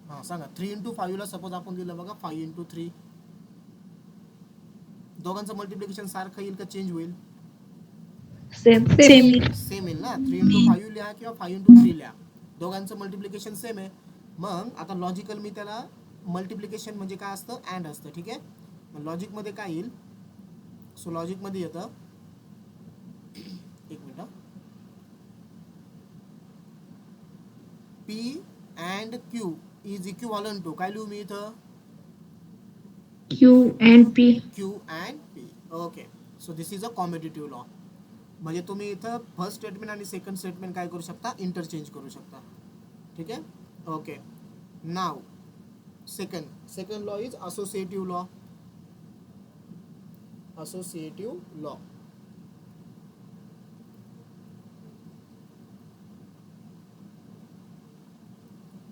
हां सांगा. 3 × 5 ला सपोज आपण दिलं बघा 5 × 3. दोघांचं मल्टिप्लिकेशन सारखं येईल का चेंज होईल? सेम सेम येईल ना. 3 × 5 लिहा किंवा 5 × 3 लिहा, दोघांचं मल्टिप्लिकेशन सेम आहे. मग आता लॉजिकल मी त्याला मल्टिप्लिकेशन म्हणजे काय असतं, अँड असतं. ठीक आहे. मग लॉजिकमध्ये काय येईल? सो लॉजिकमध्ये येतं, एक minute, P and Q is equivalent to, काय लिहू मी इथं? Q and P. Q and P. Okay. So this is a commutative law. म्हणजे तुम्ही इथं फर्स्ट स्टेटमेंट आणि सेकंड स्टेटमेंट काय करू शकता, इंटरचेंज करू शकता. ठीक आहे. Okay. Now second law is associative law. Associative law.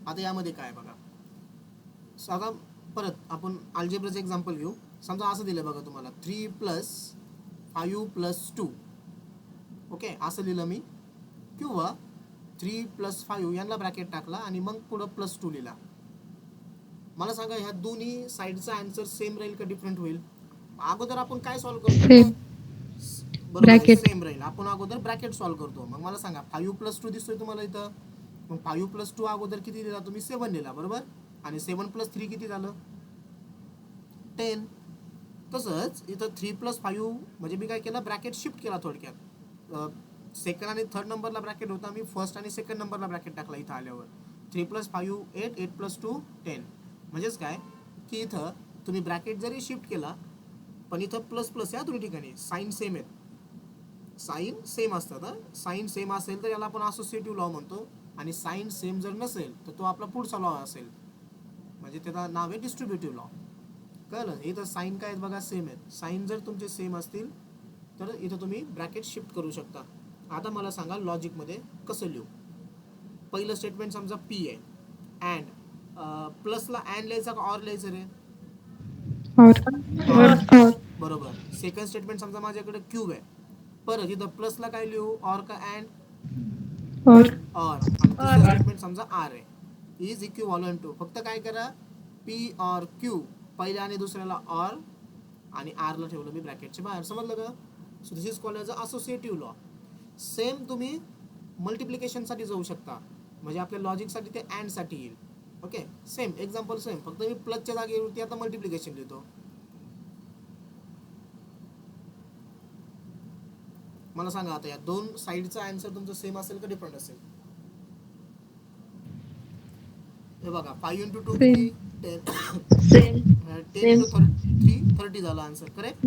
आता यामध्ये काय बघा, आता परत आपण अल्जेब्राचं एक्झाम्पल घेऊ. समजा असं दिलं बघा तुम्हाला 3 + 5 + 2. ओके, असं लिहिलं मी. किंवा 3 + 5 यांना ब्रॅकेट टाकला आणि मग पुढं +2 लिहिला. मला सांगा ह्या दोन्ही साईडचा आन्सर सेम राहील का डिफरंट होईल? अगोदर आपण काय सॉल्व्ह करतो? सेम. बरोबर आहे, ब्रॅकेट. सेम राहील. आपण अगोदर ब्रॅकेट सॉल्व्ह करतो. मग मला सांगा 5 + 2 दिसतोय तुम्हाला इथं. मग 5 + 2 अगोदर किती लिहिला तुम्ही? 7 लिहिला, बरोबर. आणि 7 + 3 किती झालं? 10. तसंच इथं 3 + 5 म्हणजे मी काय केलं, ब्रॅकेट शिफ्ट केला थोडक्यात. सेकंड आणि थर्ड नंबरला ब्रॅकेट होता, मी फर्स्ट आणि सेकंड नंबरला ब्रॅकेट टाकला इथं आल्यावर. 3 + 5 8, 8 + 2 10. म्हणजेच काय की इथं तुम्ही ब्रॅकेट जरी शिफ्ट केला पण इथं ++ या दोन्ही ठिकाणी साईन सेम आहेत. साईन सेम असतात. साईन सेम असेल तर याला आपण असोसिएटिव्ह लॉ म्हणतो. आणि साईन सेम जर नसेल तर तो आपला पुढचा लॉ असेल, म्हणजे त्याला नाव आहे डिस्ट्रीब्युटिव्ह लॉ. कळलं? इथं साईन काय आहेत बघा, सेम आहेत. साईन जर तुमचे सेम असतील तर इथं तुम्ही ब्रॅकेट शिफ्ट करू शकता. आता मला सांगा लॉजिकमध्ये कसं लिहू. पहिलं स्टेटमेंट समजा पी आहे, अँड प्लसला अँड लिहायचा का ऑर लिहायचं रे? और. ऑर. बरोबर. सेकंड स्टेटमेंट समजा माझ्याकडे क्यूब आहे, परत इथं प्लसला काय लिहू, ऑर का अँड? और. ऑर. आणि तिसरं स्टेटमेंट समजा आर आहे, इज इक्विव्हॅलंट टू. फक्त काय करा, पी ऑर क्यू पहिल्या आणि दुसऱ्याला ऑर आणि आरला ठेवलं मी ब्रॅकेटच्या बाहेर. समजलं का? So this is called as a associative law. Same तुम्ही मल्टिप्लिकेशनसाठी जाऊ शकता, म्हणजे आपल्या लॉजिकसाठी ते अँडसाठी येईल. ओके, सेम एक्झाम्पल सेम, फक्त मी प्लसच्या जागेवरती आता मल्टिप्लिकेशन लिहितो. मला सांगा आता या दोन साईडचा आन्सर तुमचं सेम असेल का डिफरंट असेल? हे बघा 5 × 2 सेम. किती? 10. 10 × 3 30 झाला आन्सर, करेक्ट.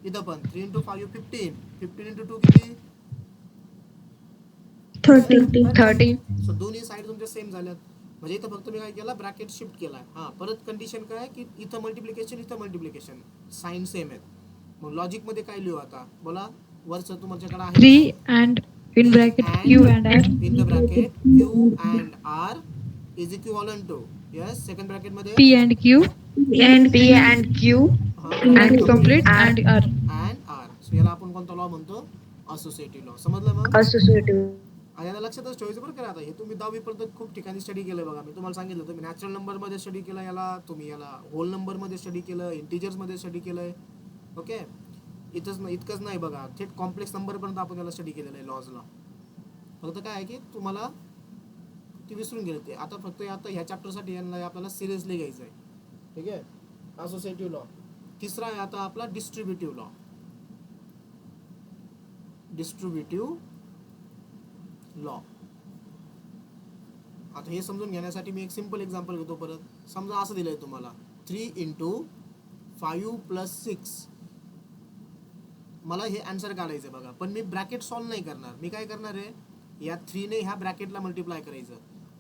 इथं पण 3 × 5 15. 15 × 2 किती? 30. सो दोन्ही साईड तुमच्या सेम झाल्यात. म्हणजे इथं फक्त मी काय केलं, ब्रॅकेट शिफ्ट केलाय. हां, परत कंडिशन काय की इथं मल्टिप्लिकेशन साईन सेम आहेत. मग लॉजिकमध्ये काय लिहू आता बोला. वरचं तुमच्याकडे आहे 3 बघा, and in 3 bracket and Q and R. In the bracket Q and R is equivalent to. Yes, second ब्रॅकेटमध्ये P and Q P and Q and bracket complete are and R. And R. So याला आपण कोणता law म्हणतो? Associative law. समजलं मग? associative. आणि याला लक्षातच ठेवायचं बरं का. आता हे तुम्ही 10वीपर्यंत खूप ठिकाणी स्टडी केलं बघा. मी तुम्हाला सांगितलं तुम्ही नॅचरल नंबरमध्ये स्टडी केलं याला, तुम्ही याला होल नंबरमध्ये स्टडी केलं, इंटिजर्समध्ये स्टडी केलंय. ओके, इतकंच नाही बघा, थेट कॉम्प्लेक्स नंबरपर्यंत आपण याला स्टडी केलेलं आहे लॉजला. फक्त काय आहे की तुम्हाला ती विसरून गेले ते. आता फक्त आता ह्या चॅप्टरसाठी यांना आपल्याला सिरियसली घ्यायचं आहे. ठीक आहे. Associative law. तिसरा आहे आता आपला डिस्ट्रीब्युटिव्ह लॉ. Distributive law. आता हे समजून घेण्यासाठी मी एक सिंपल एक्झाम्पल घेतो परत. समजा असं दिलंय तुम्हाला 3 × 5 + 6. मला हे आन्सर काढायचं बघा, पण मी ब्रॅकेट सॉल्व्ह नाही करणार. मी काय करणार आहे, या 3 ने ह्या ब्रॅकेटला मल्टिप्लाय करायचं.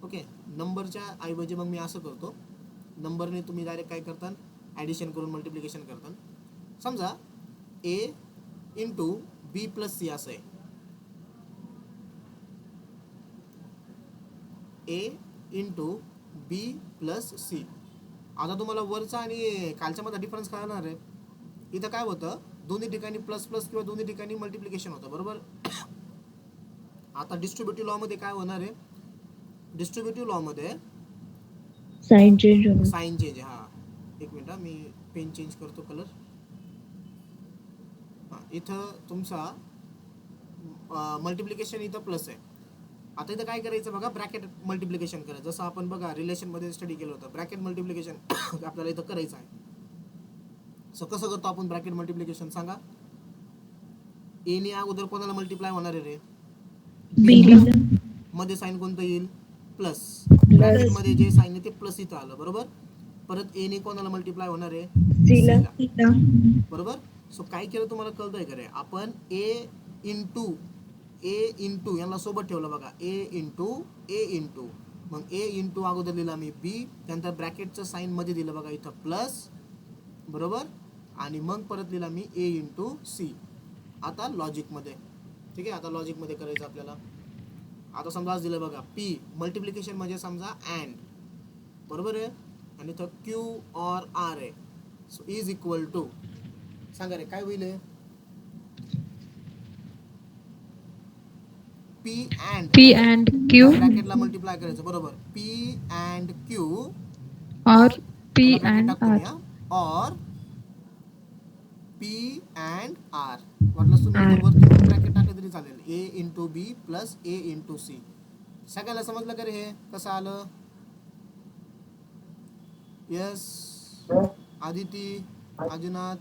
ओके, नंबरच्या ऐवजी मग मी असं करतो, नंबरने तुम्ही डायरेक्ट काय करता, ॲडिशन करून मल्टिप्लिकेशन करता. समजा A × B + C असं आहे. A × B + C. आता तुम्हाला वरचा आणि खालच्यामध्ये डिफरन्स कळणार आहे. इथं काय होतं, दोन्ही ठिकाणी प्लस प्लस किंवा दोन्ही ठिकाणी मल्टिप्लिकेशन होतं, बरोबर. आता डिस्ट्रीब्युटिव्ह लॉ मध्ये काय होणार आहे, डिस्ट्रीब्युटिव्ह लॉ मध्ये साइन चेंज होणार. Sign change. हा एक मिनिट मी पेन चेंज करतो कलर. इथं तुमचा मल्टिप्लिकेशन इथं प्लस आहे. आता इथं काय करायचं बघा, ब्रॅकेट मल्टिप्लिकेशन करायचं. जसं आपण बघा रिलेशनमध्ये स्टडी केलं होतं, ब्रॅकेट मल्टिप्लिकेशन आपल्याला इथं करायचं आहे. सो कसं करतो आपण ब्रॅकेट मल्टिप्लिकेशन सांगा. ए ने अगोदर कोणाला मल्टिप्लाय होणार आहे रे? बी मध्ये साइन कोणतं येईल? प्लस. ब्रॅकेट मध्ये जे साइन आहे ते प्लस इथं आलं बरोबर. परत ए ने कोणाला मल्टिप्लाय होणार आहे? सीला. बरोबर. सो काय केलं तुम्हाला कळतंय का रे? आपण ए इंटू यांना सोबत ठेवलं बघा. ए इंटू मग ए इंटू अगोदर लिहिला मी बी, त्यानंतर ब्रॅकेटचं साइन मध्ये दिलं बघा इथं प्लस बरोबर, आणि मग परत लिहिला मी ए इंटू सी. आता लॉजिकमध्ये ठीक आहे. आता लॉजिकमध्ये करायचं आपल्याला. आता समजा आज दिलं बघा पी मल्टिप्लिकेशन म्हणजे समजा अँड बरोबर आहे, आणि इथं क्यू और आर आहे. सो इज इक्वल टू सांगा रे काय होईल? पी अँड क्यू ब्रॅकेटला मल्टिप्लाय करायचं बरोबर. P and Q or P bracket end टाकतो मी आर. और पी अँड आर. वाटलं तुम्ही वरती ब्रॅकेट टाकलं तरी चालेल. ए इंटू बी प्लस ए इंटू सी. सगळ्याला समजलं का रे हे कसं आलं? यस. आदिती, आदिनाथ,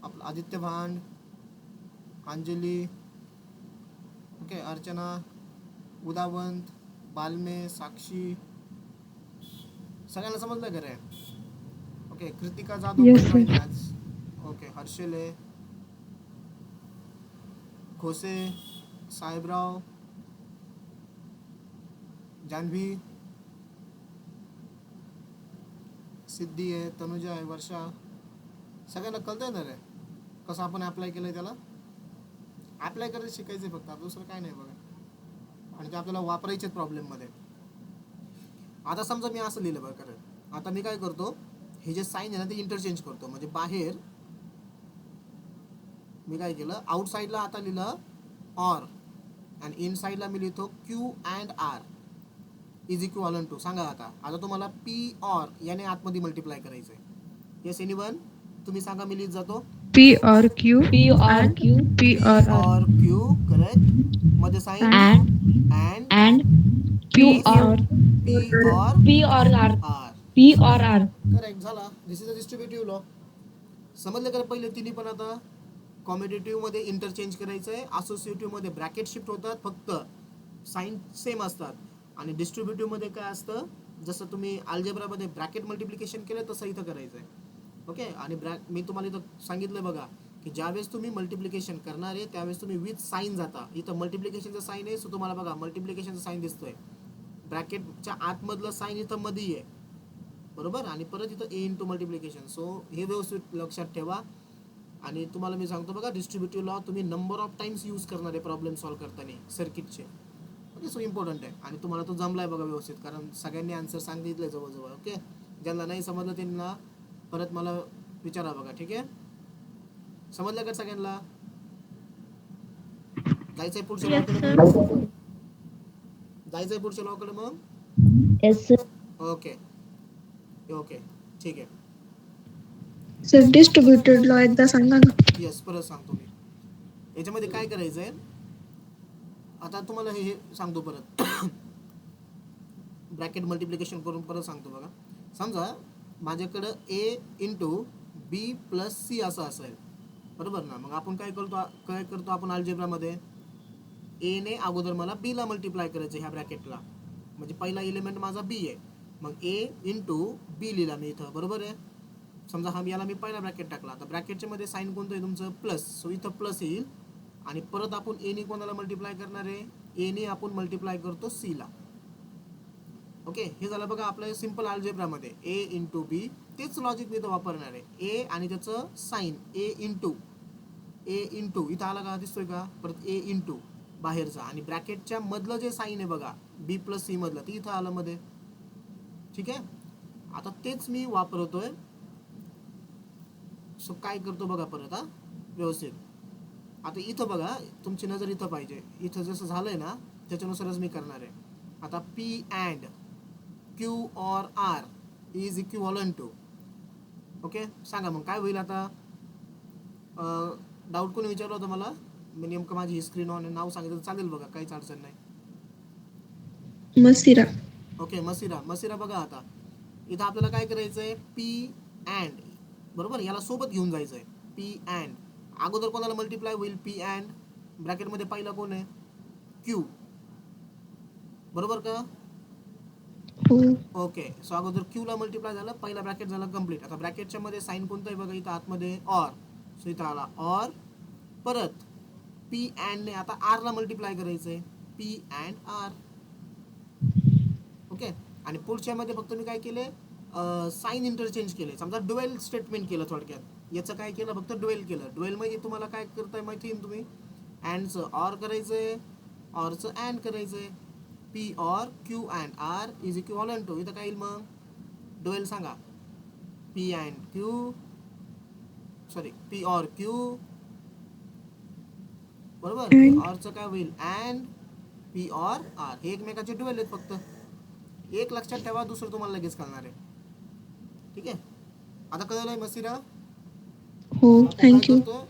आपलं आदित्य भांड, अंजली, ओके, अर्चना, उदावंत, बालमे, साक्षी, सगळ्यांना समजलं का रे? ओके. कृतिका जाधव Yes, पण sir. join आज. ओके. हर्षले, खोसे, साहेबराव, जान्हवी, सिद्धी आहे, तनुजा आहे, वर्षा. सगळ्यांना कळतंय ना रे कसं आपण अप्लाय केलंय? त्याला अप्लाय करायचं शिकायचं फक्त, दुसरं काय नाही बघा. आणि ते आपल्याला वापरायचे प्रॉब्लेममध्ये. आता समजा मी असं लिहिलं बघा खरं. आता मी काय करतो, हे जे साइन आहे ना ते इंटरचेंज करतो. म्हणजे बाहेर मी काय केलं, आउटसाईडला आता लिहिलं ऑर, आणि इनसाईडला मी लिहितो Q and R is equal to. सांगा आता तुम्हाला पी ऑर याने आतमध्ये मल्टिप्लाय करायचं आहे. Yes anyone? तुम्ही सांगा, मी लिहित जातो. P or Q P or Q P P और और क्यू करेक्ट. मध्ये sign end and Q or P और आर. पी और आर. करेक्ट झाला. दिस इज अ डिस्ट्रीब्युटिव्ह लॉ. समजलं का पहिले तिन्ही पण? आता कॉम्युटेटिव्ह मध्ये इंटरचेंज करायचं आहे, असोसिएटिव्ह मध्ये ब्रॅकेट शिफ्ट होतात, फक्त साइन सेम असतात. आणि डिस्ट्रीब्युटिव्ह मध्ये काय असतं, जसं तुम्ही अल्जेब्रा मध्ये ब्रॅकेट मल्टिप्लिकेशन केलं तसं इथं करायचं आहे. ओके. आणि मी तुम्हाला इथं सांगितलं बघा की ज्यावेळेस तुम्ही मल्टिप्लिकेशन करणार आहे त्यावेळेस तुम्ही विथ साइन जाता. इथं मल्टिप्लिकेशनचं साइन आहे, सो तुम्हाला बघा मल्टिप्लिकेशनचं साइन दिसतोय. ब्रॅकेटच्या आतमधलं साइन इथं मध्ये आहे बरोबर, आणि परत इथं ए इंटू मल्टिप्लिकेशन. सो हे व्यवस्थित लक्षात ठेवा. आणि तुम्हाला मी सांगतो बघा, डिस्ट्रीब्युटिव्ह लॉ तुम्ही नंबर ऑफ टाइम्स यूज करणार आहे प्रॉब्लेम सॉल्व्ह करताना सर्किटचे. ओके. सो इम्पॉर्टंट आहे, आणि तुम्हाला तो जमलाय बघा व्यवस्थित, कारण सगळ्यांनी आन्सर सांगितले जवळजवळ. ओके. ज्यांना नाही समजलं त्यांना परत मला विचारा बघा. ठीक आहे. समजलं का सगळ्यांना? जायचंय पुढच्या लॉकडे मग? जायचंय पुढच्या लॉकडे मग? यस ओके ओके ठीक आहे. सर डिस्ट्रीब्युटेड लॉ एकदा सांगा ना. येस, परत सांगतो मी. याच्यामध्ये काय करायचंय आता तुम्हाला हे सांगतो परत. ब्रॅकेट मल्टिप्लिकेशन करून परत सांगतो बघा. समजा माझ्याकडं ए इंटू बी प्लस सी असं असेल बरोबर ना. मग आपण काय करतो आपण अल्जेब्रामध्ये ए ने अगोदर मला बी ला मल्टिप्लाय करायचं ह्या ब्रॅकेटला. म्हणजे पहिला एलिमेंट माझा बी आहे, मग ए इंटू बी लिहिला मी इथं बरोबर आहे. समजा हा याला मी पहिला ब्रॅकेट टाकला. आता ब्रॅकेटच्या मध्ये साइन कोणतं आहे तुमचं? प्लस. सो इथं प्लस येईल, आणि परत आपण ए ने कोणाला मल्टिप्लाय करणार आहे? ए ने आपण मल्टिप्लाय करतो सी ला. ओके. हे झालं बघा आपलं सिम्पल अल्जेब्रामध्ये ए इंटू बी. तेच लॉजिक मी इथं वापरणार आहे. ए आणि त्याचं साइन ए इंटू इथं आला का? दिसतोय का? परत ए इंटू बाहेरचा, आणि ब्रॅकेटच्या मधलं जे साइन आहे बघा बी प्लस सी मधलं, ते इथं आलं मध्ये. ठीक आहे. आता तेच मी वापरतोय. सो काय करतो बघा परत व्यवस्थित. आता इथं बघा, तुमची नजर इथं पाहिजे. इथं जसं झालंय ना त्याच्यानुसारच मी करणार आहे. आता P and Q or R is equivalent to. Okay, सांगा मग काय होईल आता. डाऊट कोणी विचारलं होतं मला, मी नेमकं माझी स्क्रीन ऑन नाव सांगितलं चालेल बघा, काहीच अडचण नाही. मसिरा. ओके, मसिरा बघा. आता इथं आपल्याला काय करायचं आहे, पी अँड, बरोबर, याला सोबत घेऊन जायचं आहे. पी अँड अगोदर कोणाला मल्टिप्लाय होईल, पी अँड ब्रॅकेटमध्ये पहिला कोण आहे, क्यू, बरोबर का. हो. ओके, सो अगोदर क्यूला मल्टिप्लाय झालं, पहिला ब्रॅकेट झाला कम्प्लीट. आता ब्रॅकेटच्या मध्ये साईन कोणतं आहे बघा, इथं आतमध्ये ऑर, सो इथं आला ऑर. परत पी अँडने आता आरला मल्टिप्लाय करायचं आहे, पी अँड आर. ओके, आणि पुढच्या मध्ये फक्त मी काय केले, साईन इंटरचेंज केले, समजा ड्युएल स्टेटमेंट केलं थोडक्यात. याचं काय केलं, फक्त ड्युएल केलं. ड्युएल म्हणजे तुम्हाला काय करताय माहिती आहे तुम्ही, अँडचं ऑर करायचंय, ऑरचं अँड करायचंय. P or Q and R is equivalent to, इथं काय येईल मग, ड्युएल सांगा, P and Q, sorry P or Q, बरोबर. पी ऑरचं काय होईल, अँड पी ऑर आर. हे एकमेकाचे ड्युएल आहेत फक्त. एक लक्षात ठेवा, दुसरं तुम्हाला लगेच कळणार आहे. ठीक आहे, आता कळलंय मसिरा. हो, आपण काय थँक्यू. करतो,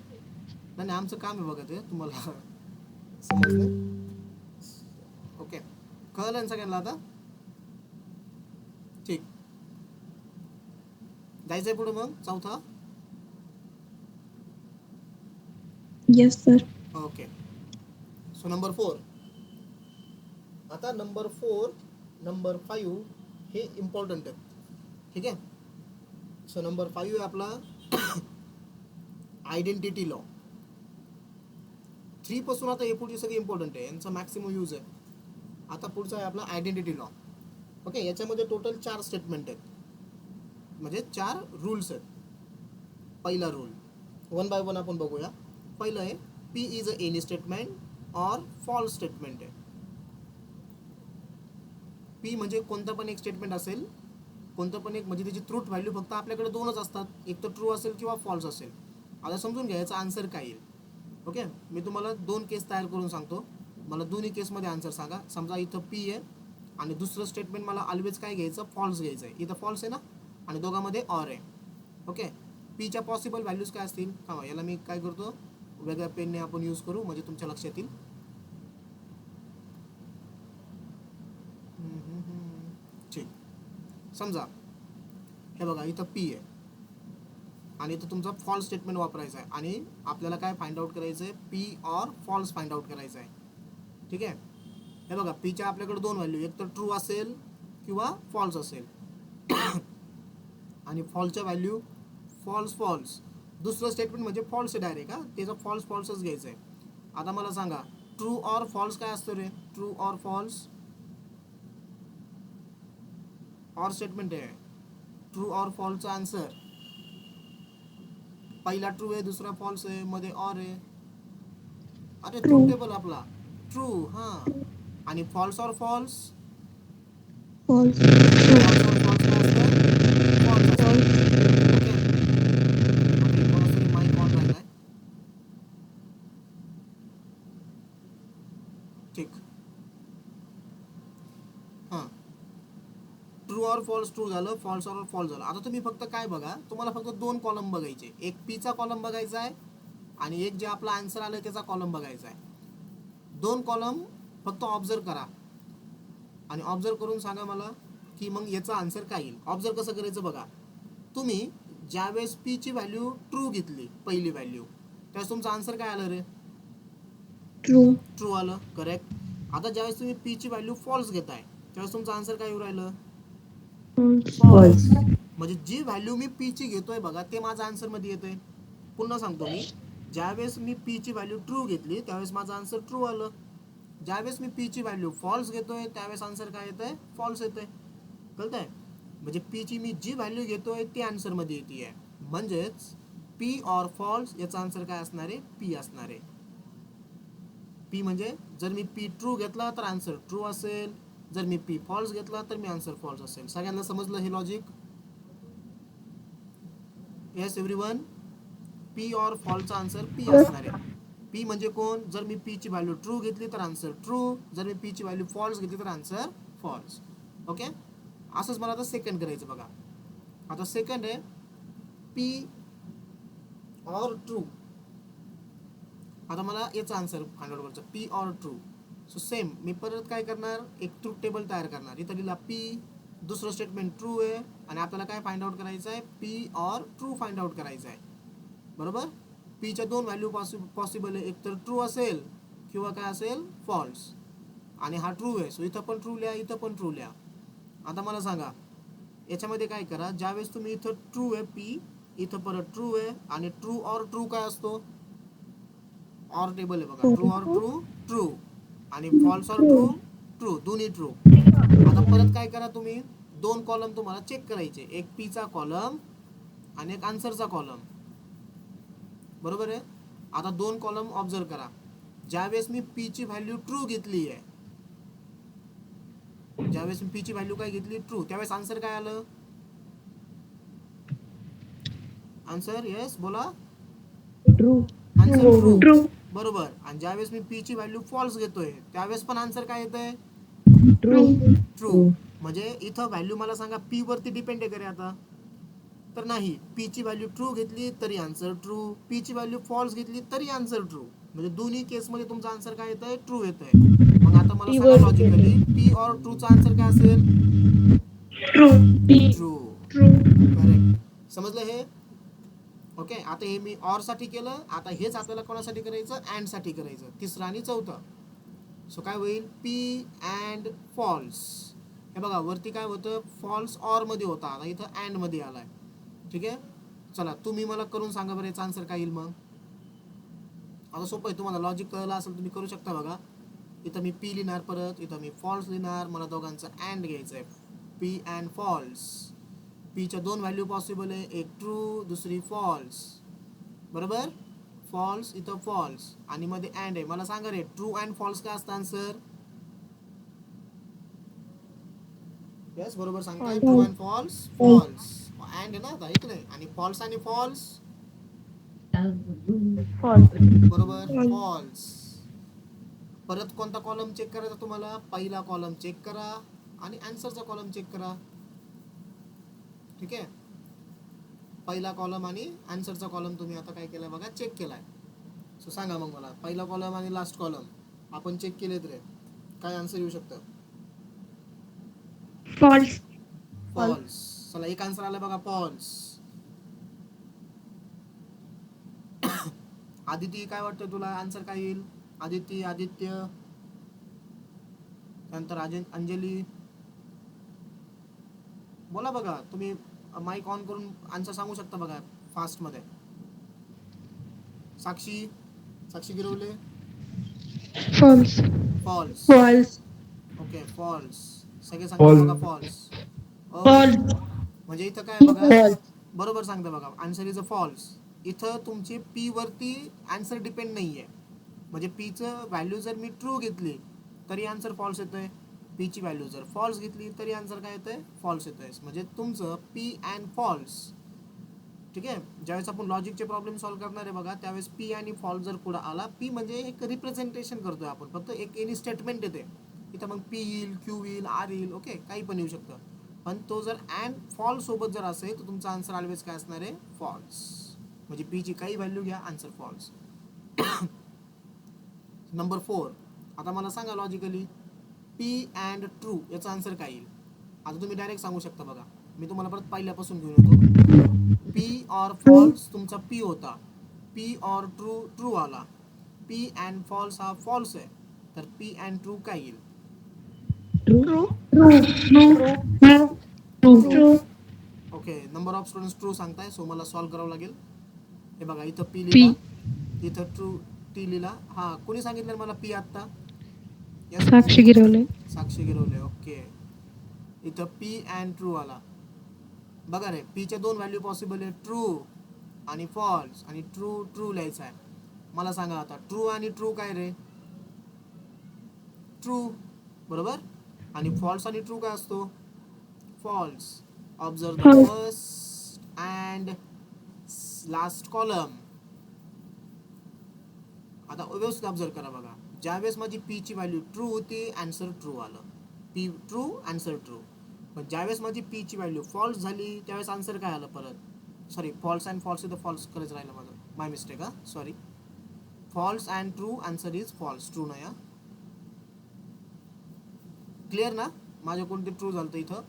नाही आमचं काम आहे बघा ते तुम्हाला समजलं. ओके, कळलं ना सगळ्यांना आता. ठीक, जायचंय पुढे मग चौथा. Yes sir. Okay, so number 4. आता नंबर 4, नंबर 5 हे इम्पॉर्टंट आहे. ठीक आहे, सो नंबर 5 आहे आपला आयडेंटिटी लॉ. 3 पासून आता हे पुढची सगळी इम्पॉर्टंट आहे, यांचा मॅक्सिमम यूज आहे. आता पुढचा आहे आपला आयडेंटिटी लॉ. ओके, याच्यामध्ये टोटल 4 स्टेटमेंट आहेत, म्हणजे 4 रूल्स आहेत. पहिला रूल वन बाय वन आपण बघूया. पहिलं आहे P is a any statement और फॉल्स स्टेटमेंट आहे. पी म्हणजे कोणतं पण एक स्टेटमेंट असेल, कोणतं पण एक, म्हणजे त्याची ट्रूथ व्हॅल्यू फक्त आपल्याकडे 2च असतात, एक तर ट्रू असेल किंवा फॉल्स असेल. आता समजून घ्या याचा आन्सर काय येईल. ओके, मी तुम्हाला 2 केस तयार करून सांगतो, मला दोन्ही केसमध्ये आन्सर सांगा. समजा इथं पी आहे आणि दुसरं स्टेटमेंट मला ऑलवेज काय घ्यायचं, फॉल्स घ्यायचं आहे. इथं फॉल्स आहे ना, आणि दोघांमध्ये ऑर आहे. ओके, पीच्या पॉसिबल व्हॅल्यूज काय असतील, हा याला मी काय करतो, वेगळ्या पेनने आपण यूज करू म्हणजे तुमच्या लक्षात येईल. ठीक, समजा हे बघा इथं पी आहे आणि इथं तुमचा फॉल्स स्टेटमेंट वापरायचा आहे, आणि आपल्याला काय फाइंड आउट करायचं आहे, P or false find out करायचं आहे. ठीक आहे, हे बघा पीच्या आपल्याकडे 2 व्हॅल्यू, एक तर ट्रू असेल किंवा फॉल्स असेल आणि फॉल्सच्या व्हॅल्यू फॉल्स फॉल्स. दुसरं स्टेटमेंट म्हणजे फॉल्स आहे डायरेक्ट, का त्याचं फॉल्स फॉल्सच घ्यायचं आहे. आता मला सांगा ट्रू ऑर फॉल्स काय असतं रे, true or false, or statement आहे. ट्रू ऑर फॉल्सचा आन्सर, पहिला ट्रू आहे, दुसरा फॉल्स आहे, मध्ये ऑर आहे. अरे ट्रू टेबल आपला ट्रू. हां, आणि false or false, false. False or false काय असतं, फॉल्स असतं. ओके, कोणातरी माईक ऑन राहिलाय. ठीक, हां, ट्रू ऑर फॉल्स ट्रू झालं, फॉल्स ऑर फॉल्स झालं. आता तुम्ही फक्त काय बघा, तुम्हाला फक्त 2 कॉलम बघायचे, एक पीचा कॉलम बघायचा आहे आणि एक जे आपला आन्सर आलं त्याचा कॉलम बघायचा आहे. 2 कॉलम फक्त ऑब्झर्व करा आणि ऑब्झर्व करून सांगा मला की मग याचा आन्सर काय येईल. ऑब्झर्व कसं करायचं बघा, तुम्ही ज्यावेळेस पीची व्हॅल्यू ट्रू घेतली, पहिली व्हॅल्यू, त्यावेळेस तुमचा आन्सर काय आलं रे, ट्रू. ट्रू आलं, करेक्ट. आता ज्यावेळेस तुम्ही पीची व्हॅल्यू फॉल्स घेताय त्यावेळेस तुमचा आन्सर काय येऊ राहिलं, फॉल्स. म्हणजे जी व्हॅल्यू मी पीची घेतोय बघा ते माझा आन्सर मध्ये येतोय. पुन्हा सांगतो मी, ज्यावेळेस मी पीची व्हॅल्यू ट्रू घेतली त्यावेळेस माझं आन्सर ट्रू आलं, ज्यावेळेस मी पीची व्हॅल्यू फॉल्स घेतोय त्यावेळेस आन्सर काय येतंय, फॉल्स येतंय. कळतंय, म्हणजे पीची मी जी व्हॅल्यू घेतोय ती आन्सर मध्ये येते. म्हणजेच पी ऑर फॉल्स याचा आन्सर काय असणार आहे, पी असणार आहे. पी म्हणजे जर मी पी ट्रू घेतला तर आन्सर ट्रू असेल, जर मी पी फॉल्स घेतला तर मी आन्सर फॉल्स असेल. सगळ्यांना समजलं हे logic. Yes everyone, P or फॉल्सचा आन्सर पी असणार आहे. पी म्हणजे कोण, जर मी पी ची व्हॅल्यू ट्रू घेतली तर आन्सर ट्रू, जर मी पी ची व्हॅल्यू फॉल्स घेतली तर आन्सर फॉल्स. ओके, असंच मला आता सेकंड करायचं बघा. आता सेकंड आहे पी ऑर ट्रू. आता मला याचा आन्सर फाइंड आउट करायचं P or true. So same मी परत काय करणार, एक ट्रूथ टेबल तयार करणार. इथं लिहिला पी, दुसरं स्टेटमेंट ट्रू आहे आणि आपल्याला काय फाइंड आउट करायचं आहे, P or true find out करायचं आहे. बरोबर. पीच्या दोन व्हॅल्यू पॉसिबल आहे, एक तर ट्रू असेल किंवा काय असेल फॉल्स. आणि हा ट्रू आहे, सो इथं पण ट्रू लिहा, इथं पण ट्रू लिहा. आता मला सांगा याच्यामध्ये काय करा, ज्यावेळेस तुम्ही इथं ट्रू आहे पी, इथं परत ट्रू आहे आणि ट्रू ऑर ट्रू काय असतो, ऑर टेबल आहे बघा. ट्रू ऑर ट्रू ट्रू आणि फॉल्स ऑर ट्रू ट्रू, दोन्ही ट्रू. आता परत काय करा, तुम्ही दोन कॉलम तुम्हाला चेक करायचे, एक पीचा कॉलम आणि एक आन्सरचा कॉलम. बरोबर आहे. आता दोन कॉलम ऑब्झर्व करा. ज्यावेळेस मी पी ची व्हॅल्यू ट्रू घेतली आहे, ज्यावेळेस मी पी ची व्हॅल्यू काय घेतली ट्रू, त्यावेळेस आन्सर काय आलं, आन्सर येस बोला, True. Answer true. ट्रू. बरोबर. आणि ज्यावेळेस मी पी ची व्हॅल्यू फॉल्स घेतोय त्यावेळेस पण आन्सर काय येतंय, True. ट्रू. म्हणजे इथं व्हॅल्यू मला सांगा पी वरती डिपेंड आहे का रे आता, तर नाही. पी ची व्हॅल्यू ट्रू घेतली तरी आन्सर ट्रू, पी ची व्हॅल्यू फॉल्स घेतली तरी आन्सर ट्रू. म्हणजे दोन्ही केसमध्ये तुमचा आन्सर काय येतंय, ट्रू येतंय. मग आता मला सांगा लॉजिकली पी ऑर ट्रूचा आन्सर काय असेल, ट्रू. ट्रू. ट्रू. करेक्ट. समजलं हे. ओके. आता हे मी ऑर साठी केलं, आता हेच आपल्याला कोणासाठी करायचं, अँड साठी करायचं, तिसरं आणि चौथं. सो काय होईल, पी अँड फॉल्स. हे बघा वरती काय होतं, फॉल्स ऑर मध्ये होता, आता इथं अँड मध्ये आलाय. ठीक आहे. चला तुम्ही मला करून सांगा बरं याचा आन्सर काय येईल. मग आता सोपं आहे, तुम्हाला लॉजिक कळलं असेल तुम्ही करू शकता. बघा इथं मी पी लिहिणार, परत इथं मी फॉल्स लिहिणार, मला दोघांचं अँड घ्यायचं आहे, पी अँड फॉल्स. पीच्या दोन व्हॅल्यू पॉसिबल आहे, एक ट्रू दुसरी फॉल्स. बरोबर. फॉल्स इथं फॉल्स आणि मध्ये अँड आहे. मला सांगा रे ट्रू अँड फॉल्स काय असतं आन्सर, येस बरोबर सांगताय, true and false false. And आहे ना आता इकडे, आणि फॉल्स आणि फॉल्स बरोबर फॉल्स. परत कोणता कॉलम चेक करायचा तुम्हाला, पहिला कॉलम चेक करा आणि आन्सरचा कॉलम चेक करा. ठीक आहे. पहिला कॉलम आणि आन्सरचा कॉलम तुम्ही आता काय केलाय बघा, चेक केलाय. सो सांगा मग मला, पहिला कॉलम आणि लास्ट कॉलम आपण चेक केलेत रे, काय आन्सर येऊ शकतं, फॉल्स. फॉल्स. चला एक आन्सर आला बघा, फॉल्स. आदिती काय वाटतं तुला आन्सर काय येईल, आदिती, आदित्य, त्यानंतर अंजली, बोला बघा. तुम्ही माईक ऑन करून आन्सर सांगू शकता बघा फास्ट मध्ये. Sakshi, Sakshi Girwale, false. False. False. Okay false. सगळे सांगता बघा फॉल्स. फॉल्स. म्हणजे इथं काय बघा, बरोबर सांगता बघा, आन्सर इज अ फॉल्स. इथं तुमची पी वरती आन्सर डिपेंड नाहीये. म्हणजे पीचं व्हॅल्यू जर मी ट्रू घेतली तरी आन्सर फॉल्स येतोय, पी ची व्हॅल्यू जर फॉल्स घेतली तरी आन्सर काय येतोय, फॉल्स येतोय. म्हणजे तुमचं पी अँड फॉल्स. ठीक आहे. ज्यावेळेस आपण लॉजिकचे प्रॉब्लेम सॉल्व्ह करणार आहे बघा, त्यावेळेस पी आणि फॉल्स जर पुढे आला, पी म्हणजे एक रिप्रेझेंटेशन करतोय आपण, फक्त एक एनी स्टेटमेंट येते इथं, मग पी येईल, क्यू येईल, आर येईल, ओके काही पण येऊ शकतं. पण तो जर अँड फॉल्स सोबत जर असेल तर तुमचा आन्सर ऑलवेज काय असणार आहे, फॉल्स. म्हणजे पी ची काही व्हॅल्यू घ्या, आन्सर फॉल्स. नंबर 4. आता मला सांगा लॉजिकली पी अँड ट्रू याचा आन्सर काय येईल. आता तुम्ही डायरेक्ट सांगू शकता बघा, मी तुम्हाला परत पहिल्यापासून घेऊन येतो. पी ऑर फॉल्स तुमचा पी होता, पी ऑर ट्रू ट्रू आला, पी अँड फॉल्स हा फॉल्स आहे, तर पी अँड ट्रू काय येईल. True. True. Okay. Number of students true सांगताय, सो मला सॉल्व्ह करावं लागेल. हे बघा इथं पी पी. लिहिला, इथं ट्रू टी लिहिला. हा कोणी सांगितलं मला पी आत्ता, साक्षी गिरवले. साक्षी गिरवले. ओके. इथं पी अँड ट्रू आला. बघा रे पीच्या दोन व्हॅल्यू पॉसिबल आहे, ट्रू आणि फॉल्स, आणि ट्रू ट्रू लिहायचं आहे. मला सांगा आता ट्रू आणि ट्रू काय रे, ट्रू बरोबर. आणि फॉल्स आणि ट्रू काय असतो, false. Observe the first and last column. आता व्यवस्थित ऑब्झर्व करा बघा, ज्यावेळेस माझी पी ची व्हॅल्यू ट्रू होती, आन्सर ट्रू आलं, पी ट्रू आन्सर ट्रू. पण ज्यावेळेस माझी पी ची व्हॅल्यू फॉल्स झाली त्यावेळेस आन्सर काय आलं परत, सॉरी फॉल्स अँड फॉल्स इथं फॉल्स करायचं राहिलं माझं, माय मिस्टेक हा, sorry. False and true answer is false, true नाही. क्लिअर ना, माझं कोणते ट्रू झालं इथं.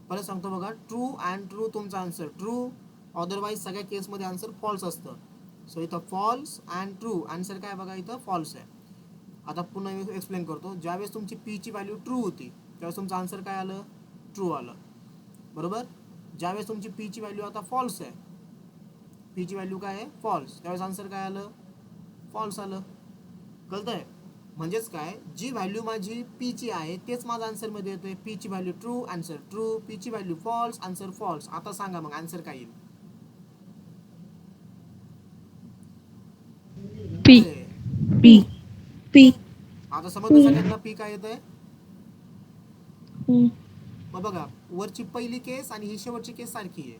परत सांगतो बघा, ट्रू अँड ट्रू तुमचा आन्सर ट्रू, अदरवाईज सगळ्या केसमध्ये आन्सर फॉल्स असतं. सो इथं फॉल्स अँड ट्रू आन्सर काय बघा इथं फॉल्स आहे. आता पुन्हा एक्सप्लेन करतो. ज्यावेळेस तुमची पी ची व्हॅल्यू ट्रू होती त्यावेळेस तुमचं आन्सर काय आलं, ट्रू आलं, बरोबर. ज्यावेळेस तुमची पी ची व्हॅल्यू आता फॉल्स आहे, पी ची व्हॅल्यू काय आहे फॉल्स, त्यावेळेस आन्सर काय आलं, फॉल्स आलं. कळतंय, म्हणजेच काय, जी व्हॅल्यू माझी पी ची आहे तेच माझा आन्सर मध्ये येतोय. पी ची value true answer true, P ची व्हॅल्यू फॉल्स आन्सर फॉल्स. आता सांगा मग आन्सर काय येईल. P. अरे, P. P. आता समजलं सगळ्यांना पी काय येतंय. Hmm. मग बघा, वरची पहिली केस आणि ही शेवटची केस सारखी आहे.